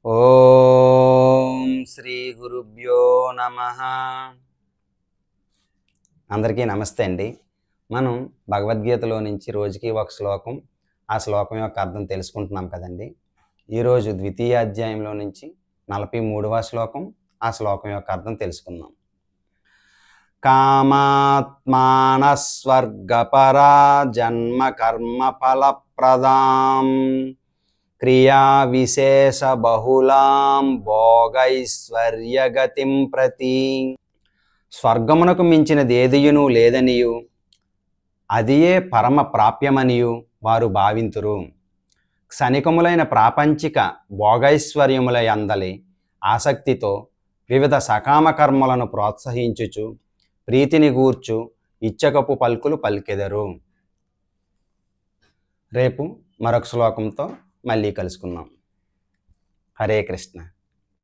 ఓం శ్రీ గురుభ్యో నమః. అందరికీ నమస్తే అండి. మనం భగవద్గీతలో నుంచి రోజుకి ఒక శ్లోకం, ఆ శ్లోకం యొక్క అర్థం తెలుసుకుంటున్నాం కదండి. ఈరోజు ద్వితీయ అధ్యాయంలో నుంచి 43వ శ్లోకం, ఆ శ్లోకం యొక్క అర్థం తెలుసుకుందాం. కామాత్మాన స్వర్గపరా జన్మ కర్మ ఫలప్రదాం క్రియా విశేష బహుళాం భోగైశ్వర్యగతిం ప్రతి. స్వర్గమునకు మించినది ఏదియును లేదనియు అదియే పరమ ప్రాప్యమనియు వారు భావింతురు. క్షణికములైన ప్రాపంచిక భోగైశ్వర్యముల యందలి ఆసక్తితో వివిధ సకామ కర్మలను ప్రోత్సహించుచు ప్రీతిని గూర్చు ఇచ్చకపు పలుకులు పలికెదరు. రేపు మరొక శ్లోకంతో మళ్ళీ కలుసుకుందాం. హరే కృష్ణ.